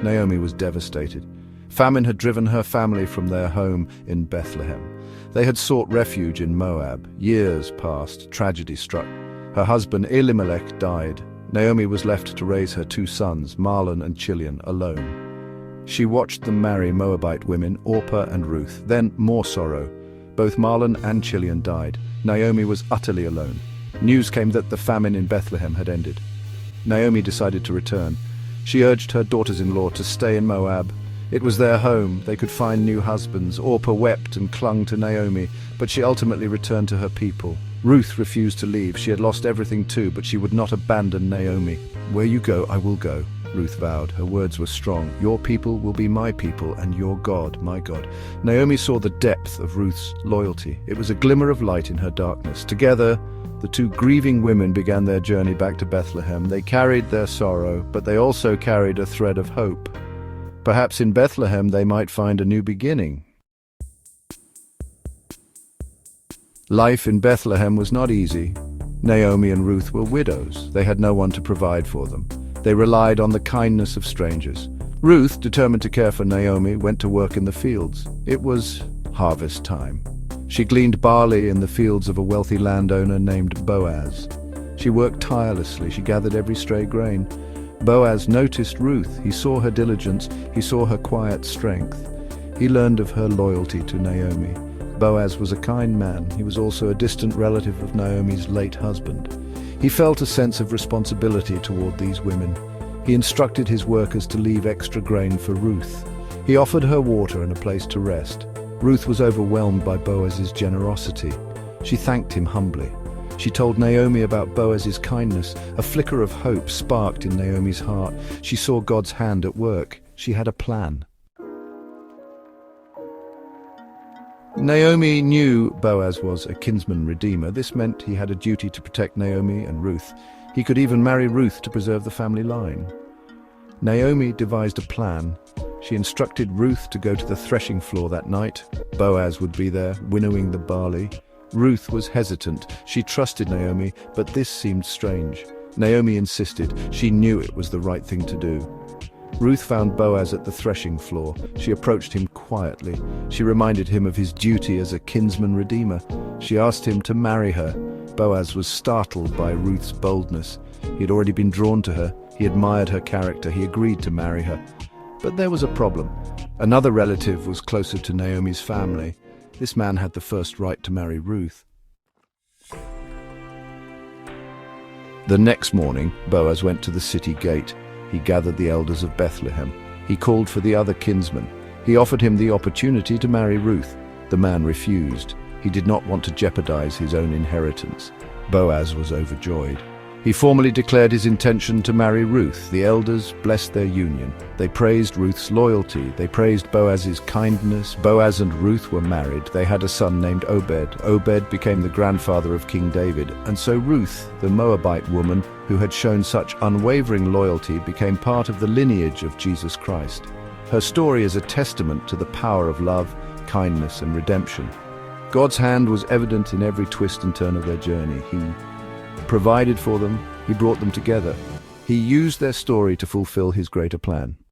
Naomi was devastated. Famine had driven her family from their home in Bethlehem. They had sought refuge in Moab. Years passed, tragedy struck. Her husband Elimelech died. Naomi was left to raise her two sons, Mahlon and Chilion, alone. She watched them marry Moabite women, Orpah and Ruth. Then more sorrow. Both Mahlon and Chilion died. Naomi was utterly alone. News came that the famine in Bethlehem had ended. Naomi decided to return. She urged her daughters-in-law to stay in Moab. It was their home. They could find new husbands. Orpah wept and clung to Naomi, but she ultimately returned to her people. Ruth refused to leave. She had lost everything too, but she would not abandon Naomi. "Where you go, I will go," Ruth vowed. Her words were strong. "Your people will be my people, and your God, my God." Naomi saw the depth of Ruth's loyalty. It was a glimmer of light in her darkness. Together, the two grieving women began their journey back to Bethlehem. They carried their sorrow, but they also carried a thread of hope. Perhaps in Bethlehem they might find a new beginning. Life in Bethlehem was not easy. Naomi and Ruth were widows. They had no one to provide for them. They relied on the kindness of strangers. Ruth, determined to care for Naomi, went to work in the fields. It was harvest time. She gleaned barley in the fields of a wealthy landowner named Boaz. She worked tirelessly. She gathered every stray grain. Boaz noticed Ruth. He saw her diligence. He saw her quiet strength. He learned of her loyalty to Naomi. Boaz was a kind man. He was also a distant relative of Naomi's late husband. He felt a sense of responsibility toward these women. He instructed his workers to leave extra grain for Ruth. He offered her water and a place to rest. Ruth was overwhelmed by Boaz's generosity. She thanked him humbly. She told Naomi about Boaz's kindness. A flicker of hope sparked in Naomi's heart. She saw God's hand at work. She had a plan. Naomi knew Boaz was a kinsman-redeemer. This meant he had a duty to protect Naomi and Ruth. He could even marry Ruth to preserve the family line. Naomi devised a plan. She instructed Ruth to go to the threshing floor that night. Boaz would be there, winnowing the barley. Ruth was hesitant. She trusted Naomi, but this seemed strange. Naomi insisted. She knew it was the right thing to do. Ruth found Boaz at the threshing floor. She approached him quietly. She reminded him of his duty as a kinsman-redeemer. She asked him to marry her. Boaz was startled by Ruth's boldness. He had already been drawn to her. He admired her character. He agreed to marry her. But there was a problem. Another relative was closer to Naomi's family. This man had the first right to marry Ruth. The next morning, Boaz went to the city gate. He gathered the elders of Bethlehem. He called for the other kinsman. He offered him the opportunity to marry Ruth. The man refused. He did not want to jeopardize his own inheritance. Boaz was overjoyed. He formally declared his intention to marry Ruth. The elders blessed their union. They praised Ruth's loyalty. They praised Boaz's kindness. Boaz and Ruth were married. They had a son named Obed. Obed became the grandfather of King David. And so Ruth, the Moabite woman who had shown such unwavering loyalty, became part of the lineage of Jesus Christ. Her story is a testament to the power of love, kindness, and redemption. God's hand was evident in every twist and turn of their journey. He provided for them. He brought them together. He used their story to fulfill his greater plan.